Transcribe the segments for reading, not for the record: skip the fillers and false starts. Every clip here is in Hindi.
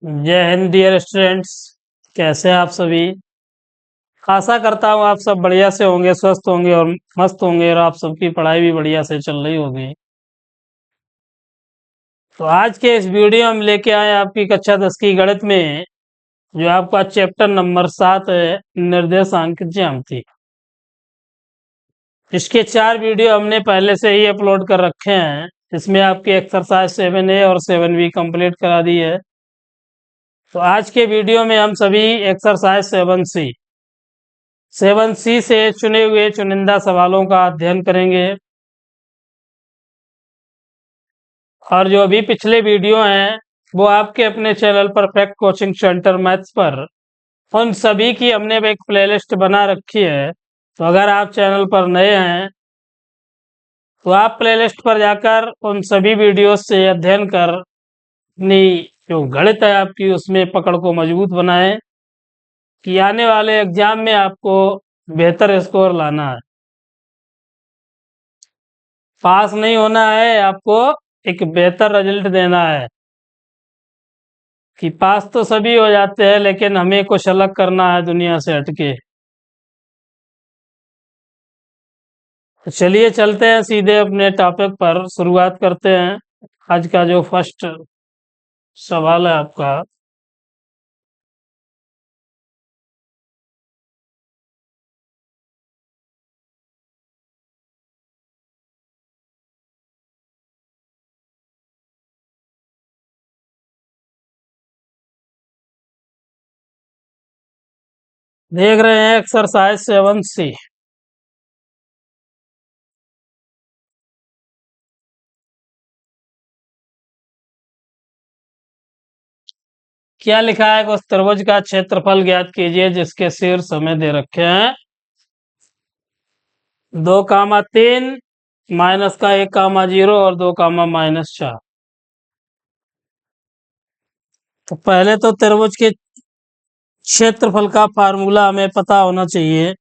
जय हिंद डियर स्टूडेंट्स। कैसे हैं आप सभी। आशा करता हूँ आप सब बढ़िया से होंगे, स्वस्थ होंगे और मस्त होंगे और आप सबकी पढ़ाई भी बढ़िया से चल रही होगी। तो आज के इस वीडियो में लेके आए आपकी कक्षा 10 की गणित में जो आपका चैप्टर नंबर 7 है, निर्देशांक ज्यामिति। इसके 4 वीडियो हमने पहले से ही अपलोड कर रखे हैं। इसमें आपकी एक्सरसाइज 7A और 7B कंप्लीट करा दी है। तो आज के वीडियो में हम सभी एक्सरसाइज 7C से चुने हुए चुनिंदा सवालों का अध्ययन करेंगे। और जो अभी पिछले वीडियो हैं वो आपके अपने channel perfect coaching centre maths पर उन सभी की हमने एक प्लेलिस्ट बना रखी है। तो अगर आप चैनल पर नए हैं तो आप प्लेलिस्ट पर जाकर उन सभी वीडियो से अध्ययन कर अपनी जो गणित है आपकी उसमें पकड़ को मजबूत बनाएं कि आने वाले एग्जाम में आपको बेहतर स्कोर लाना है। पास नहीं होना है, आपको एक बेहतर रिजल्ट देना है। कि पास तो सभी हो जाते हैं लेकिन हमें कुछ अलग करना है दुनिया से हटके। तो चलिए चलते हैं सीधे अपने टॉपिक पर, शुरुआत करते हैं। आज का जो फर्स्ट सवाल है आपका, देख रहे हैं एक्सरसाइज 7C। क्या लिखा है, उस त्रिभुज का क्षेत्रफल ज्ञात कीजिए जिसके शीर्ष हमें दे रखे हैं 2,3 माइनस का 1,0 और 2,-4। तो पहले तो त्रिभुज के क्षेत्रफल का फार्मूला हमें पता होना चाहिए।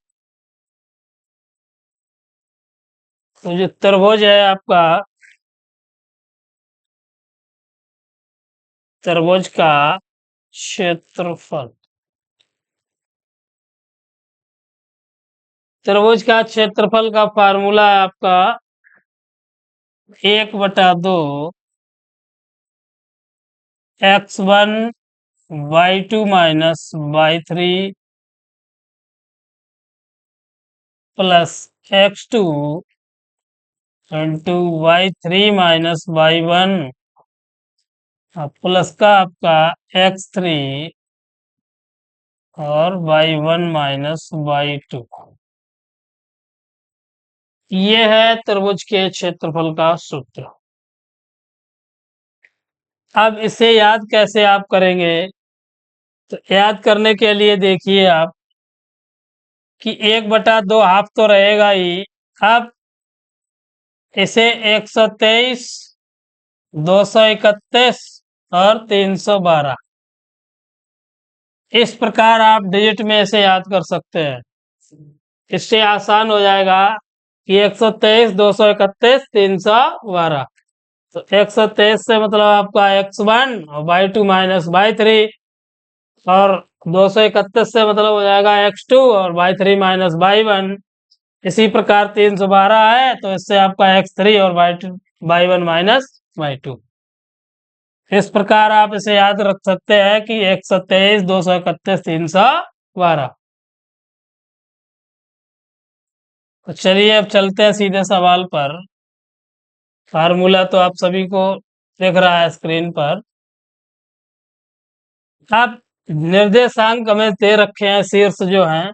तो जो त्रिभुज है आपका, त्रिभुज का क्षेत्रफल, त्रिभुज का क्षेत्रफल का फार्मूला है आपका 1/2 x1 y2 minus y3 plus x2 into y3 minus y1 plus का आपका x3 और y1 माइनस y2। ये है त्रिभुज के क्षेत्रफल का सूत्र। अब इसे याद कैसे आप करेंगे, तो याद करने के लिए देखिए आप कि 1/2 हाफ तो रहेगा ही। अब इसे 123, 231 और 312 इस प्रकार आप डिजिट में इसे याद कर सकते हैं। इससे आसान हो जाएगा कि 123, 231, 312। तो 123 से मतलब आपका x1 और y2 माइनस y3 और 231 से मतलब हो जाएगा x2 और y3 माइनस y1। इसी प्रकार 312 है तो इससे आपका x3 और y1 माइनस y2। इस प्रकार आप इसे याद रख सकते हैं कि 123, 231, 312। तो चलिए अब चलते हैं सीधे सवाल पर। फार्मूला तो आप सभी को दिख रहा है स्क्रीन पर। आप निर्देशांक हमें दे रखे हैं, शीर्ष जो हैं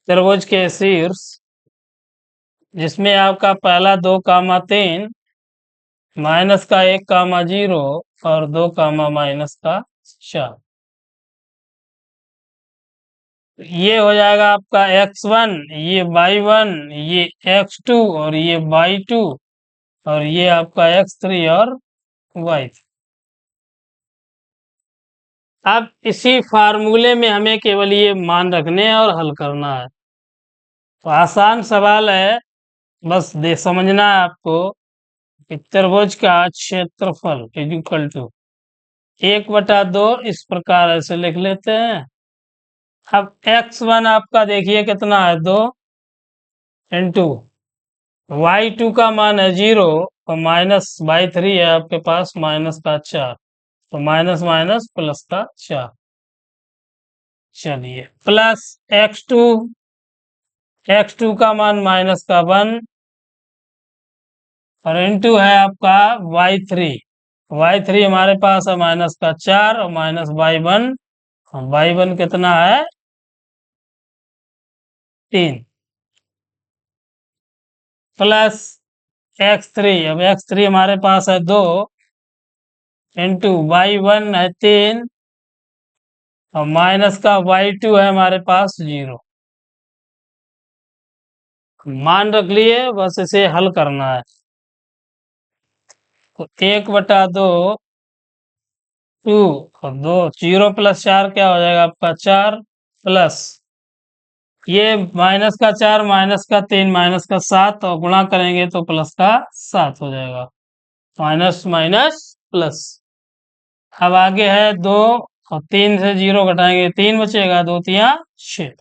त्रिभुज के शीर्ष, जिसमें आपका पहला 2,3 माइनस का 1,0 और 2,-4। ये हो जाएगा आपका x1, ये y1, ये x2 और ये y2 और ये आपका x3 और y3। अब इसी फार्मूले में हमें केवल ये मान रखने हैं और हल करना है। तो आसान सवाल है, बस दे समझना है आपको कि त्रिभुज का क्षेत्रफल इक्वल टू 1/2 इस प्रकार ऐसे लिख लेते हैं। अब x1 आपका देखिए कितना है, 2 इंटू y2 का मान है 0 और -/3 है आपके पास, -4, तो माइनस माइनस प्लस का 4। चलिए प्लस x2 का मान -1 और इंटू है आपका y3 हमारे पास है -4 और -y1, y1 कितना है 3, प्लस x3, अब x3 हमारे पास है 2 इंटू y1 है 3 और माइनस का y2 है हमारे पास 0। मान रख लिए, बस इसे हल करना है। तो 1/2 2 और 2, 0 + 4 क्या हो जाएगा आपका 4, प्लस ये -4 -3 -7 और गुणा करेंगे तो प्लस का 7 हो जाएगा, माइनस माइनस प्लस। अब आगे है 2 और 3 से 0 घटाएंगे 3 बचेगा, 2 तिया 6।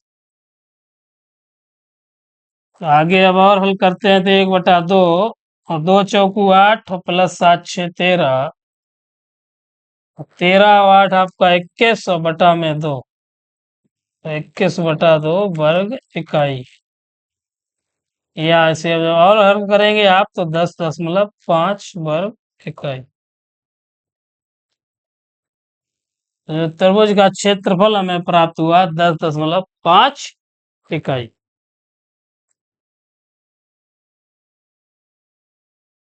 तो आगे अब और हल करते हैं, तो 1/2 और 2 चौकू 8 और प्लस 7 6 13, 13 और 8 आपका 21 और बटा में 2, 21/2 वर्ग इकाई। या ऐसे और हल करेंगे आप तो 10.5 वर्ग इकाई। त्रिभुज का क्षेत्रफल हमें प्राप्त हुआ 10.5 इकाई।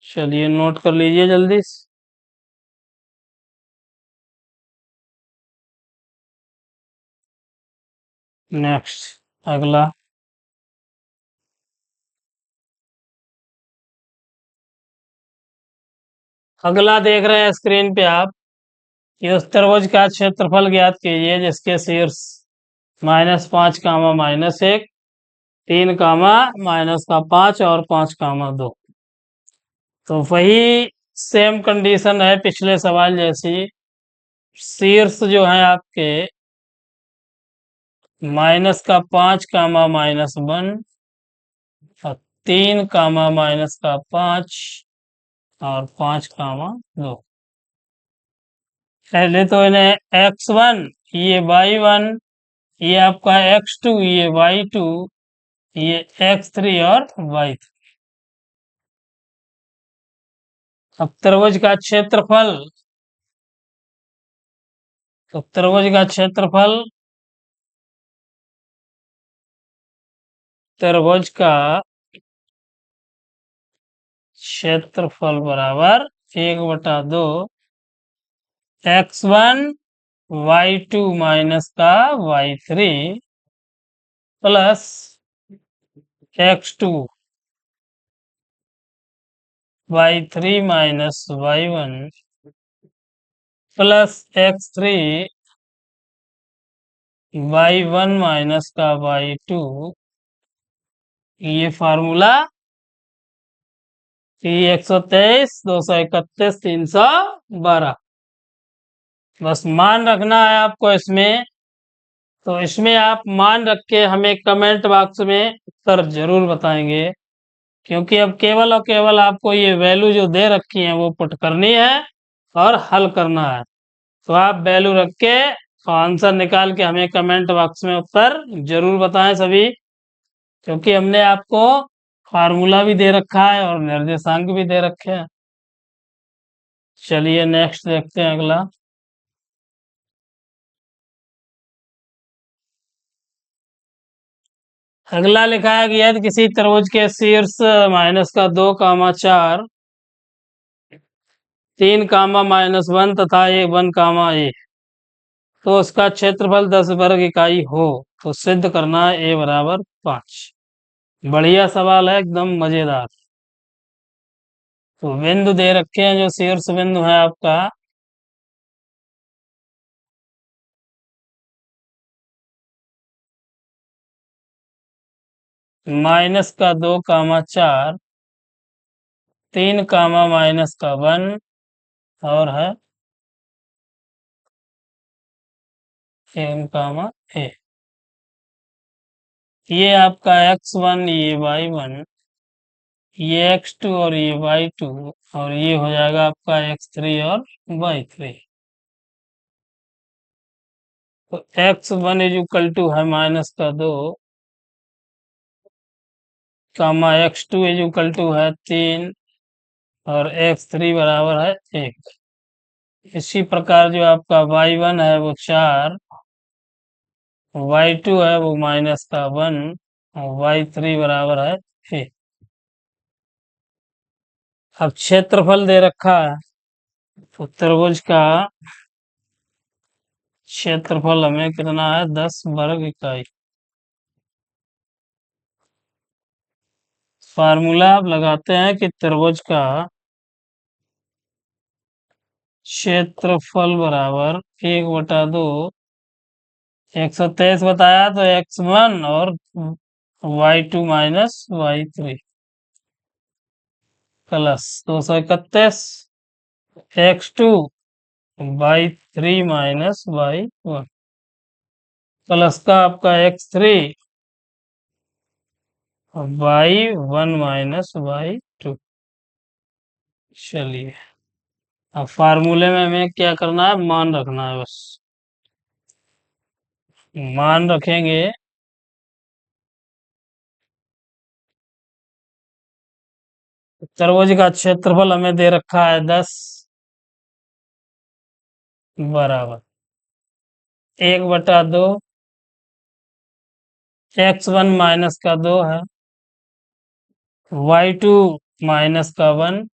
चलिए नोट कर लीजिए जल्दी से। नेक्स्ट, अगला। अगला देख रहे हैं स्क्रीन पे आप, कि उस त्रिभुज का क्षेत्रफल ज्ञात कीजिए जिसके शीर्ष -5 कामा -1, 3 कामा -5 और 5 कामा 2। तो वही सेम कंडीशन है पिछले सवाल जैसी। शीर्ष जो है आपके -5 कामा -1 और 3 कामा -5 और 5 कामा 2। पहले तो इन्हें x1, ये y1, ये आपका x2, ये y2, ये x3 और y3। अब त्रिभुज का क्षेत्रफल, तो त्रिभुज का क्षेत्रफल, त्रिभुज का क्षेत्रफल बराबर 1/2 x1 y2 माइनस का y3 plus x2 y3 minus y1 plus x3 y1 minus का y2। ये फार्मूला 123 231 312। बस मान रखना है आपको इसमें। तो इसमें आप मान रख के हमें कमेंट बॉक्स में उत्तर जरूर बताएंगे, क्योंकि अब केवल और केवल आपको ये वैल्यू जो दे रखी है वो पुट करनी है और हल करना है। तो आप वैल्यू रख के आंसर निकाल के हमें कमेंट बॉक्स में उत्तर जरूर बताएं सभी, क्योंकि हमने आपको फार्मूला भी दे रखा है और निर्देशांक भी दे रखे हैं। चलिए नेक्स्ट देखते हैं अगला। अगला लिखा है कि यदि किसी त्रिभुज के शीर्ष -2, 4, 3, -1 तथा 1, तो उसका क्षेत्रफल 10 वर्ग इकाई हो, तो सिद्ध करना है a बराबर 5। बढ़िया सवाल है, एकदम मजेदार। तो बिंदु दे रखे हैं, जो शीर्ष बिंदु है आपका -2, 4, 3, -1 और है एम कामा ए। ये आपका x1, ये y1, ये x2 और ये y2, और ये हो जाएगा आपका x3 और y3। तो x1 इज इक्वल टू है -2, कामा x2 इज इक्वल टू है 3, और x3 बराबर है 1। इसी प्रकार जो आपका y1 है वो 4, y2 है वो -1, और y3 बराबर है 1। अब क्षेत्रफल दे रखा है, तो त्रिभुज का क्षेत्रफल हमें कितना है, 10 वर्ग इकाई। फार्मूला आप लगाते हैं कि त्रिभुज का क्षेत्रफल बराबर 1/2, 123 बताया तो x1 और y2 minus y3 plus 231 x2 y3 minus y1 plus का आपका x3 y1 माइनस y2। चलिए, अब फार्मूले में हमें क्या करना है, मान रखना है बस। मान रखेंगे, त्रिभुज का क्षेत्रफल हमें दे रखा है 10, बराबर 1/2, x1 माइनस का 2 है, y2 माइनस का 1,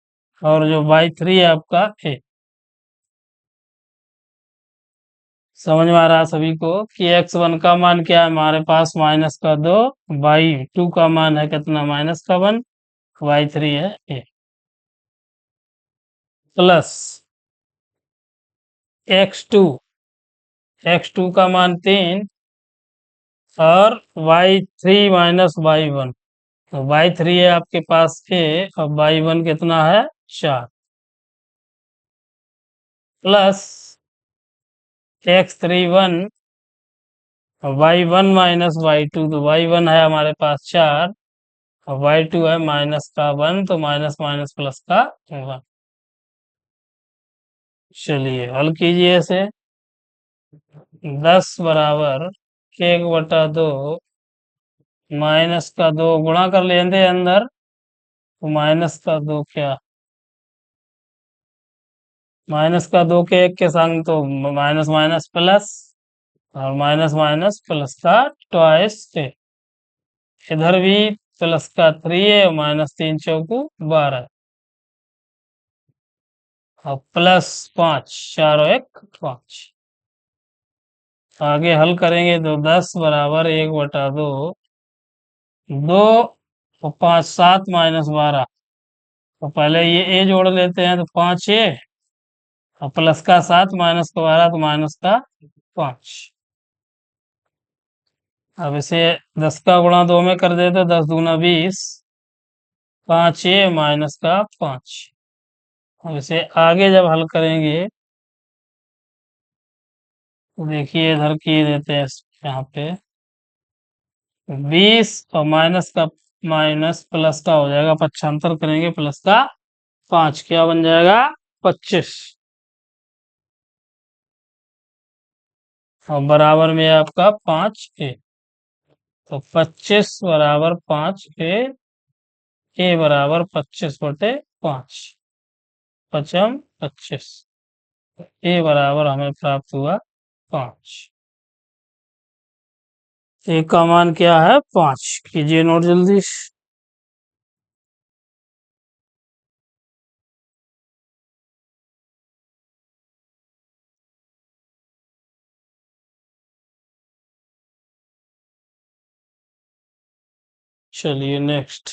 और जो y3 है आपका 1। समझ में आ रहा है सभी को कि x1 का मान क्या है हमारे पास, -2, y2 का मान है कितना, -1, y3 है 1, प्लस x2, x2 का मान 3, और y3 माइनस y1, तो y3 है आपके पास a, और y1 कितना है 4, plus x3 1, y1 minus y2, तो y1 है हमारे पास 4, और y2 है -1, तो माइनस माइनस प्लस का 1। चलिए हल कीजिए इसे। 10 बराबर 1/2, -2 गुणा कर लेंगे अंदर, तो -2 क्या, -2 के एक के संग तो माइनस माइनस प्लस, और माइनस माइनस प्लस का ट्वाइस है। इधर भी प्लस का 3 है, और -3 × 4 = 12, और प्लस 5, 4 और 1 5। आगे हल करेंगे तो 10 बराबर 1/2, 2 और 5 7 -12, तो पहले ये ए जोड़ लेते हैं तो 5a, और प्लस का 7 माइनस का 12, तो माइनस का 5। अब इसे 10 का गुणा 2 में कर दे तो 10 दूना 20, 5a माइनस का 5। अब इसे आगे जब हल करेंगे तो देखिए इधर किए देते हैं, यहाँ पे 20 और माइनस का माइनस प्लस का हो जाएगा, पक्षांतर करेंगे प्लस का 5, क्या बन जाएगा 25, और बराबर में आपका 5a, तो 25 बराबर 5a, a बराबर 25/5, 25, a बराबर हमें प्राप्त हुआ 5। a का मान क्या है 5, कीजिए नोट जल्दी। चलिए नेक्स्ट।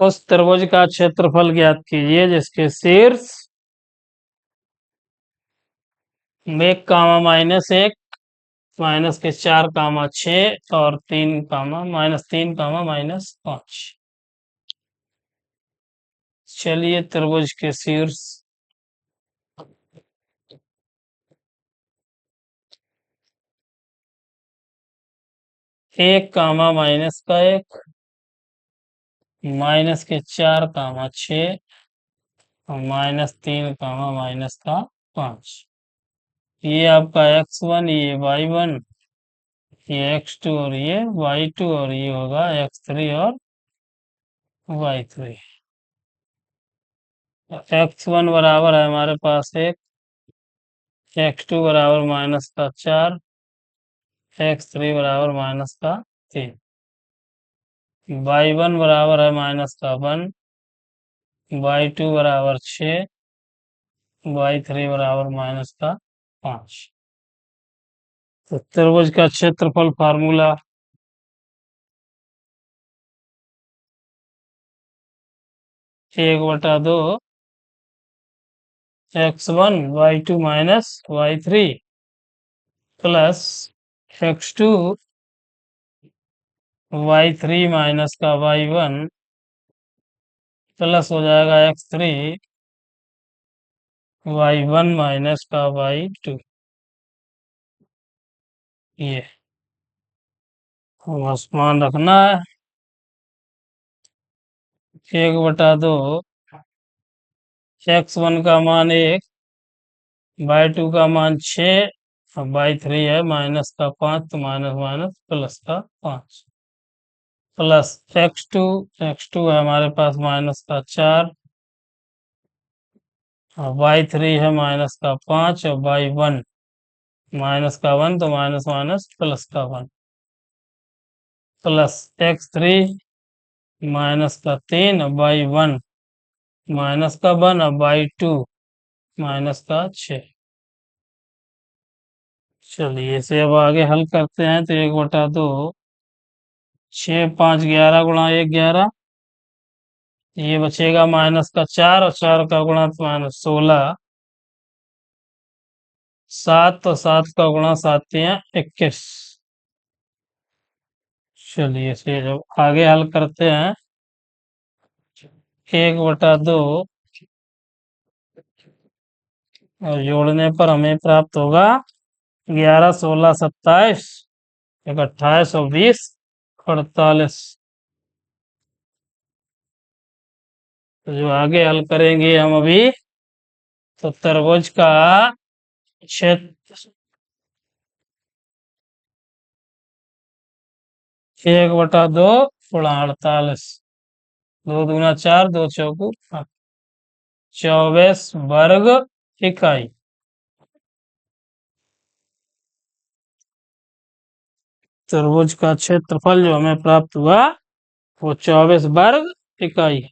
उस त्रिभुज का क्षेत्रफल ज्ञात कीजिए जिसके शीर्ष 1, माइनस के 4, 6 और 3, -3, -5। चलिए त्रिभुज के शीर्ष एक कामा माइनस का एक, माइनस के 4 कामा 6, और -3 कामा माइनस का 5। ये आपका x1, ये y1, ये x2 और ये y2, और ये होगा x3 और y3। x1 बराबर है हमारे पास 1, x2 बराबर माइनस का 4, x3 बराबर माइनस का 3, y1 बराबर है माइनस का 1, y2 बराबर 6, y3 बराबर माइनस का 5। तो त्रिभुज का क्षेत्रफल formula 1/2 x1 y2 minus y3 plus x2 y3 minus का y1 प्लस हो जाएगा x3 y1 माइनस का y2। ये आसमान रखना है। 1/2 x1 का मान 1, y2 का मान 6, और y3 है माइनस का 5, तो माइनस माइनस प्लस का 5, प्लस x2 है हमारे पास माइनस का 4, और y3 है माइनस का 5, और y1 माइनस का 1, तो माइनस माइनस प्लस का 1, प्लस x3 माइनस का 3, और y1 माइनस का 1, और y2 माइनस का 6। चलिए इसे अब आगे हल करते हैं। तो 1/2 6 5 11 गुणा 1 11, ये बचेगा माइनस का 4, और 4 का गुणा तो माइनस 16, 7, तो 7 का गुणा 7 21। चलिए इसे जब आगे हल करते हैं, 1/2 और जोड़ने पर हमें प्राप्त होगा 11 16 27, 28 और 20 48। तो जो आगे हल करेंगे हम अभी, तो तरबूज का क्षेत्र 1/2 गुणा 48, 2 दूना 4, 2 चौकू 24 वर्ग इकाई। तरबूज का क्षेत्रफल जो हमें प्राप्त हुआ वो 24 वर्ग इकाई है।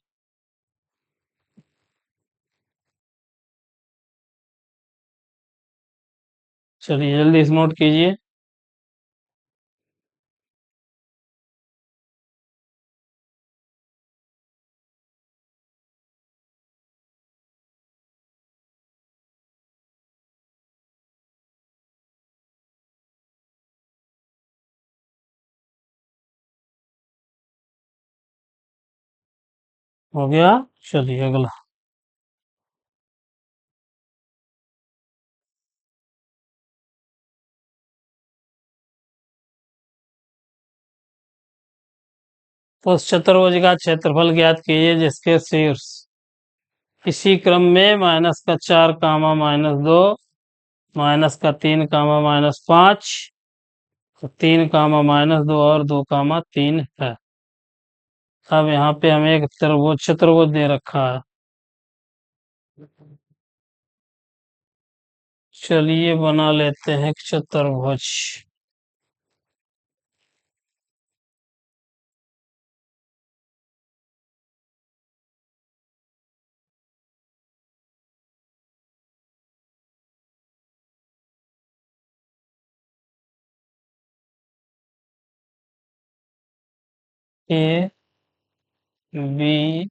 चलिए जल्दी इस नोट कीजिए। हो गया। चलिए अगला। तो उस चतुर्भुज का क्षेत्रफल ज्ञात कीजिए जिसके शीर्ष इसी क्रम में -4 कामा -2, -3 कामा -5, 3 कामा -2 और 2 कामा 3 है। अब यहाँ पे हमें एक चतुर्भुज दे रखा है। चलिए बना लेते हैं एक चतुर्भुज। ए बी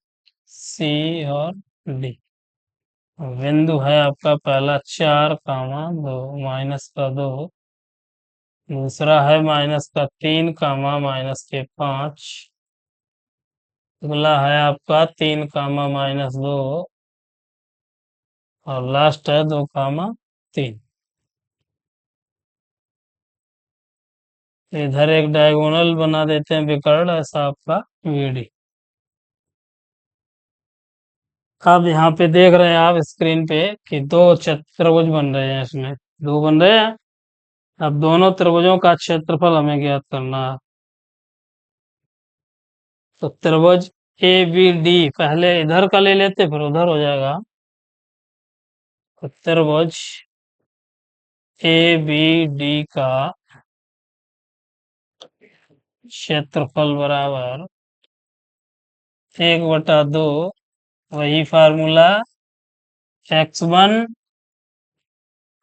सी और डी। बिंदु है आपका पहला 4 कामा 2, -2, दूसरा है -3 कामा -5, अगला है आपका 3, -2 और लास्ट है 2, 3। इधर एक डायगोनल बना देते हैं विकर्ण ऐसा आपका वीडी। अब यहाँ पे देख रहे हैं आप स्क्रीन पे कि दो त्रिभुज बन रहे हैं, इसमें दो बन रहे हैं। अब दोनों त्रिभुजों का क्षेत्रफल हमें ज्ञात करना है। तो त्रिभुज ए बी डी पहले इधर का ले लेते फिर उधर हो जाएगा। तो त्रिभुज ए बी डी का क्षेत्रफल बराबर 1/2 वही formula x1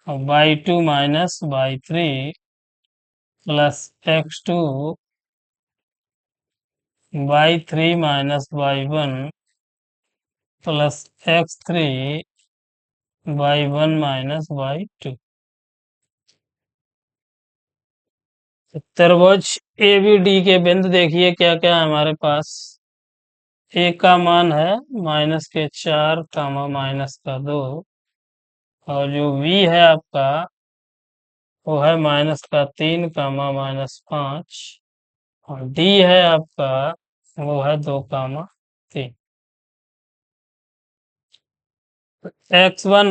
y2 minus y3 plus x2 y3 minus y1 plus x3 y1 minus y2। त्रिभुज ए बी डी के बिंदु देखिए क्या क्या है हमारे पास। ए का मान है -4, -2 और जो v है आपका वो है -3, -5 और डी है आपका वो है 2, 3। x1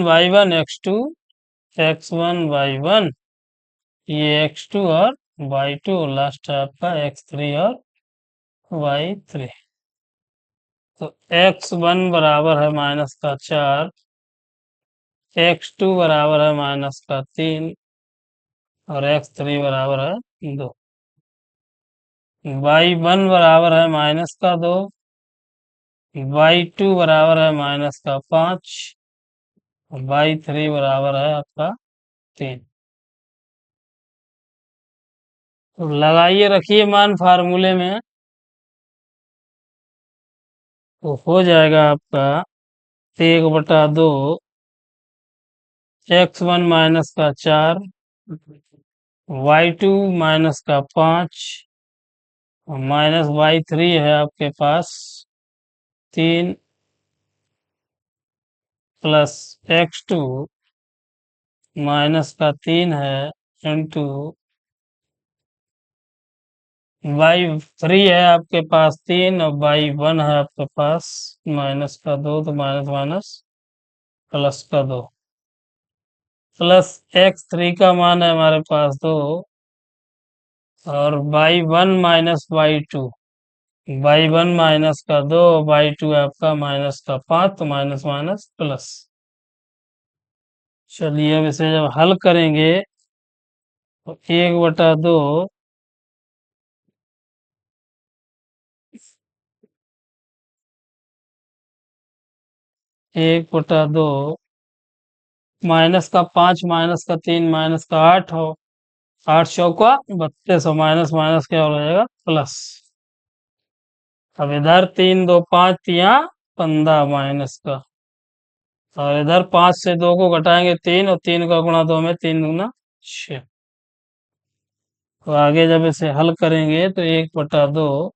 y1 ये x2 और y2 लास्ट है आपका x3 और y3। तो x1 बराबर है -4, x2 बराबर है -3 और x3 बराबर है 2। y1 बराबर है -2, y2 बराबर है -5 और y3 बराबर है आपका 3। तो लगाइए रखिए मान फार्मूले में, तो हो जाएगा आपका 1/2 x1 -4 y2 -5 और -y3 है आपके पास 3 प्लस x2 -3 है इंटू y3 है आपके पास 3 और y1 है आपके पास -2 तो माइनस माइनस +2 प्लस x3 का मान है हमारे पास 2 और y1 y1 -2 y2 आपका -5 तो माइनस माइनस प्लस। चलिए अब इसे जब हल करेंगे तो 1/2 1/2 -5 -3 -8 हो 8 चौका 32 माइनस माइनस क्या हो जाएगा प्लस। अब इधर 3, 2, 5 यहाँ 15 माइनस का और इधर 5 से 2 को घटाएंगे 3 और 3 का गुणा 2 में 3 × 6। तो आगे जब इसे हल करेंगे तो 1/2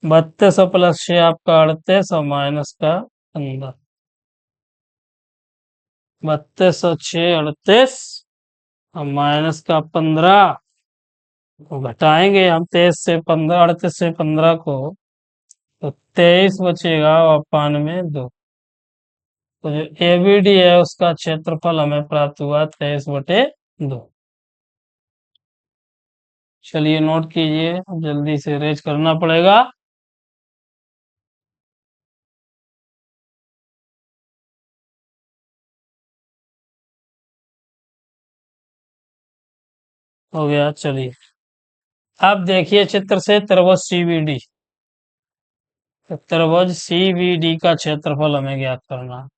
32 प्लस 6 आपका 38 और माइनस का 15 32 और 6 38 और माइनस का 15 को घटाएंगे हम 23 से 15 38 से 15 को तो 23 बचेगा और 92। तो जो एबीडी है उसका क्षेत्रफल हमें प्राप्त हुआ 23/2। चलिए नोट कीजिए, जल्दी से रेज करना पड़ेगा। हो गया, चलिए अब देखिए चित्र से त्रिभुज सीबीडी। त्रिभुज सीबीडी का क्षेत्रफल हमें ज्ञात करना है।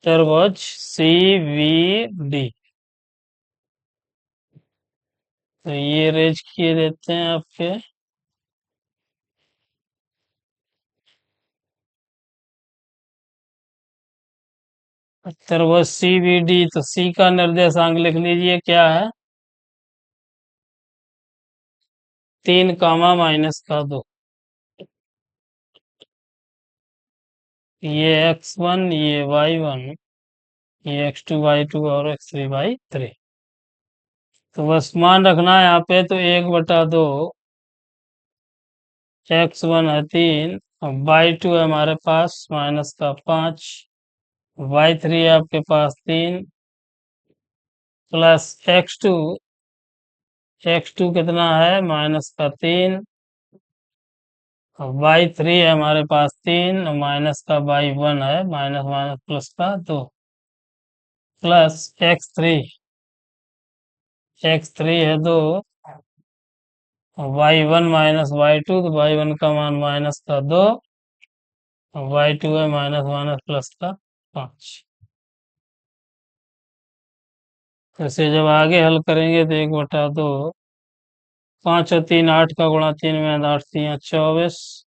त्रिभुज सीबीडी तो ये रेज किए देते हैं आपके। त्रिभुज सीबीडी तो सी का निर्देशांक लिख लीजिए क्या है 3 कामा माइनस का 2। ये x1, ये y1, ये x2 y2 और x3 y3। तो बस मान रखना है यहाँ पे, तो 1/2 x1 है 3 और y2 है हमारे पास माइनस का 5, y3 है आपके पास 3 प्लस x2 कितना है माइनस का 3 और y3 है हमारे पास 3 और माइनस का y1 है माइनस माइनस प्लस का 2 प्लस x3 है 2 y1 माइनस y2, तो y1 का मान माइनस का 2 और y2 है माइनस माइनस प्लस का 5। ऐसे जब आगे हल करेंगे तो 1/2 5 और 3 8 का गुणा 3 में 8 3 24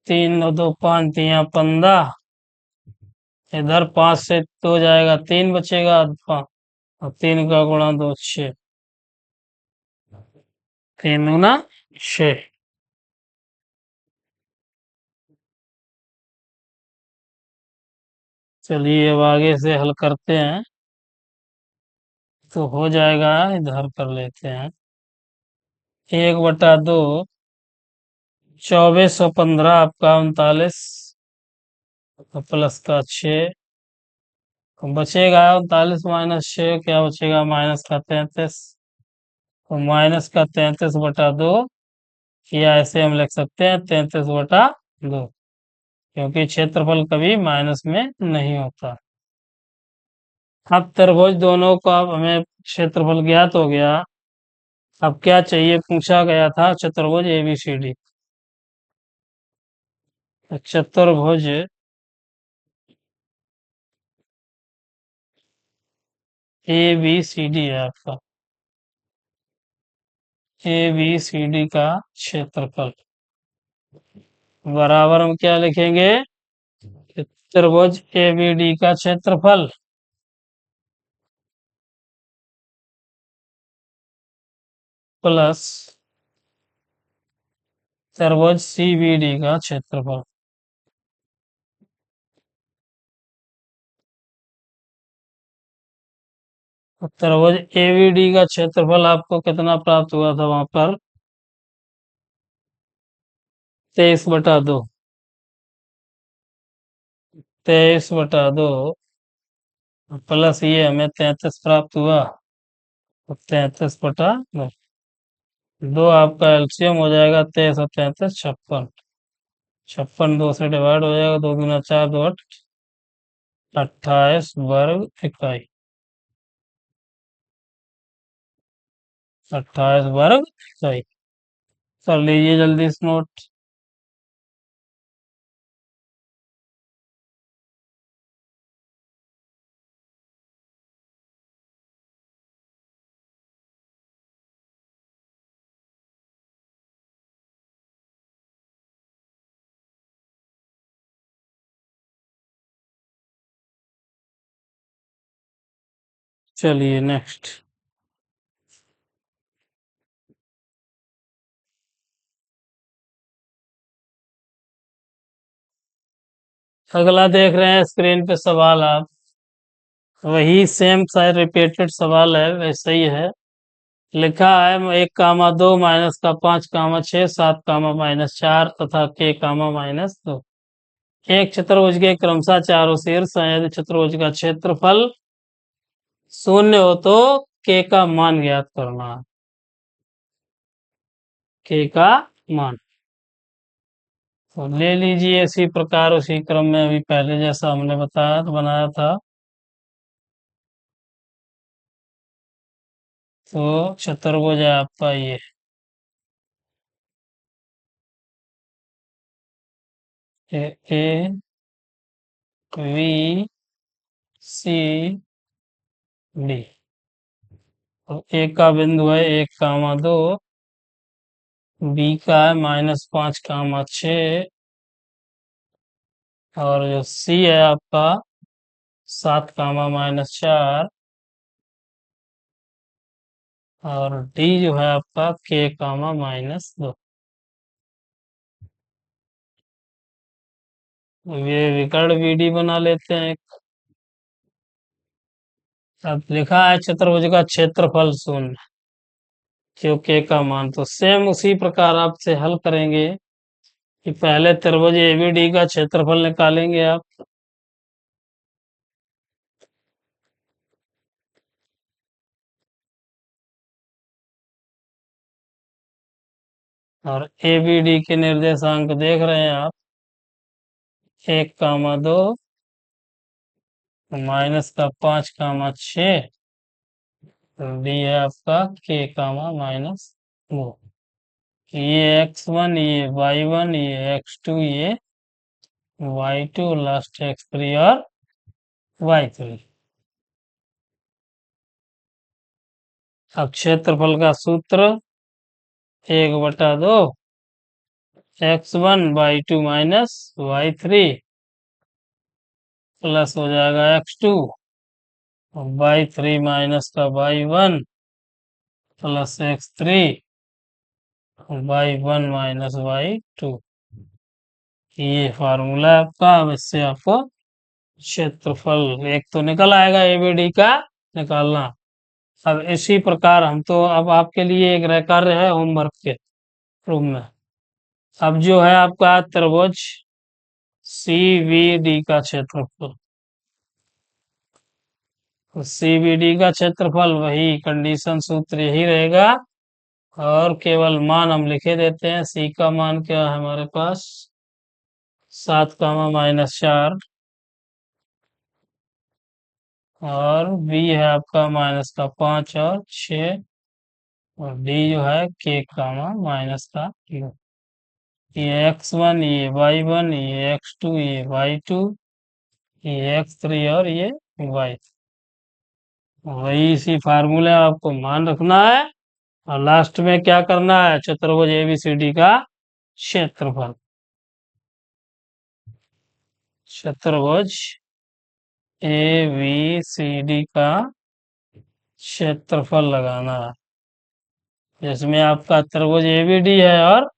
3 और 2 5 3 15। इधर 5 से 2 जाएगा 3 बचेगा और 3 का गुणा 2 6, 3 गुना 6। चलिए अब आगे से हल करते हैं तो हो जाएगा। इधर कर लेते हैं 1/2 2415 आपका 39 प्लस का 6 बचेगा 39 माइनस 6 क्या बचेगा माइनस का 33। तो माइनस का 33/2 या ऐसे हम लिख सकते हैं 33/2 क्योंकि क्षेत्रफल कभी माइनस में नहीं होता। अब त्रिभुज दोनों का हमें क्षेत्रफल ज्ञात हो गया। अब क्या चाहिए पूछा गया था चतुर्भुज ABCD। चतुर्भुज ABCD है आपका ABCD का क्षेत्रफल बराबर हम क्या लिखेंगे त्रिभुज ABD का क्षेत्रफल प्लस त्रिभुज CBD का क्षेत्रफल। त्रिभुज ABD का क्षेत्रफल आपको कितना प्राप्त हुआ था वहां पर 23/2 23/2 प्लस ये हमें 33 प्राप्त हुआ 33/2 दो आपका एलसीएम हो जाएगा 23 और 33 56। 56 2 से डिवाइड हो जाएगा 2 गुना 4 2 8 28 वर्ग इकाई 28 वर्ग इकाई। कर लीजिए जल्दी इस नोट। चलिए नेक्स्ट। अगला देख रहे हैं स्क्रीन पे सवाल आप, वही सेम शायद रिपीटेड सवाल है वैसे ही है। लिखा है 1,2 माइनस का 5,6 7,-4 तथा k,-2 एक चतुर्भुज के क्रमशः चारों शीर्ष संयुक्त चतुर्भुज का क्षेत्रफल शून्य हो तो k का मान ज्ञात करना। k का मान तो ले लीजिए इसी प्रकार उसी क्रम में अभी पहले जैसा हमने बताया बनाया था। तो चतुर्भुज है आपका ये ABCD। तो ए का बिंदु है 1,2 बी का है -5,6 और जो सी है आपका 7,-4 और डी जो है आपका के कामा -2। ये विकर्ण बीडी बना लेते हैं। अब लिखा है चतुर्भुज का क्षेत्रफल शून्य, क्यों के का मान। तो सेम उसी प्रकार आपसे हल करेंगे कि पहले त्रिभुज एबीडी का क्षेत्रफल निकालेंगे आप। और एबीडी के निर्देशांक देख रहे हैं आप, 1,2 -5,6। डी है आपका के कामा -2। ये x1, ये y1, ये x2, ये y2, लास्ट x3 और y3। अब क्षेत्रफल का सूत्र 1/2 x1 y2 minus y3 plus हो जाएगा x2 y3 माइनस का y1 plus x3 y1 minus y2। ये फार्मूला है आपका। अब इससे आपको क्षेत्रफल एक तो निकल आएगा एबीडी का निकालना। अब इसी प्रकार हम तो अब आपके लिए एक कार्य है होमवर्क के रूप में। अब जो है आपका त्रिभुज सीबीडी का क्षेत्रफल, सीबीडी का क्षेत्रफल वही कंडीशन सूत्र यही रहेगा, और केवल मान हम लिखे देते हैं। सी का मान क्या है हमारे पास, 7,-4, और बी है आपका -5 और 6, और डी जो है के -2। ये x1, ये y1, ये x2, ये y2, ये x3 और ये y। वही इसी फार्मूले आपको मान रखना है, और लास्ट में क्या करना है, चतुर्भुज एबीसीडी का क्षेत्रफल, चतुर्भुज एबीसीडी का क्षेत्रफल लगाना है, जिसमें आपका त्रिभुज एबीडी है और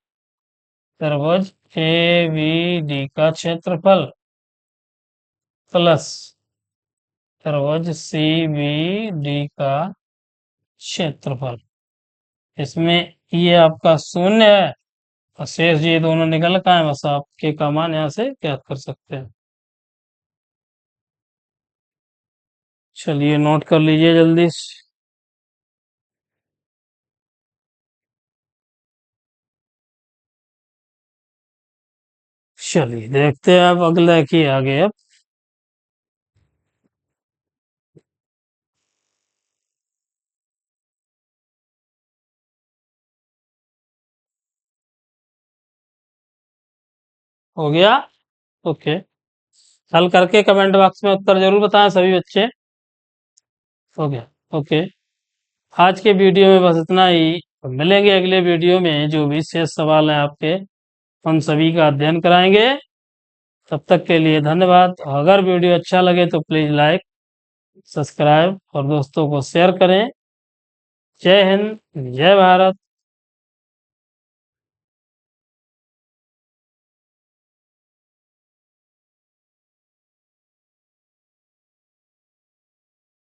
त्रिभुज एबीडी का क्षेत्रफल प्लस त्रिभुज सीबीडी का क्षेत्रफल। इसमें ये आपका शून्य है और शेष ये दोनों निकल का है, बस आपके का मान यहाँ से क्या कर सकते हैं। चलिए नोट कर लीजिए जल्दी से। चलिए देखते हैं अब अगला की आगे। अब हो गया। ओके, हल करके कमेंट बॉक्स में उत्तर जरूर बताएं सभी बच्चे। हो गया। ओके, आज के वीडियो में बस इतना ही। मिलेंगे अगले वीडियो में, जो भी शेष सवाल हैं आपके उन सभी का अध्ययन कराएंगे। तब तक के लिए धन्यवाद। अगर वीडियो अच्छा लगे तो प्लीज लाइक, सब्सक्राइब और दोस्तों को शेयर करें। जय हिंद, जय भारत।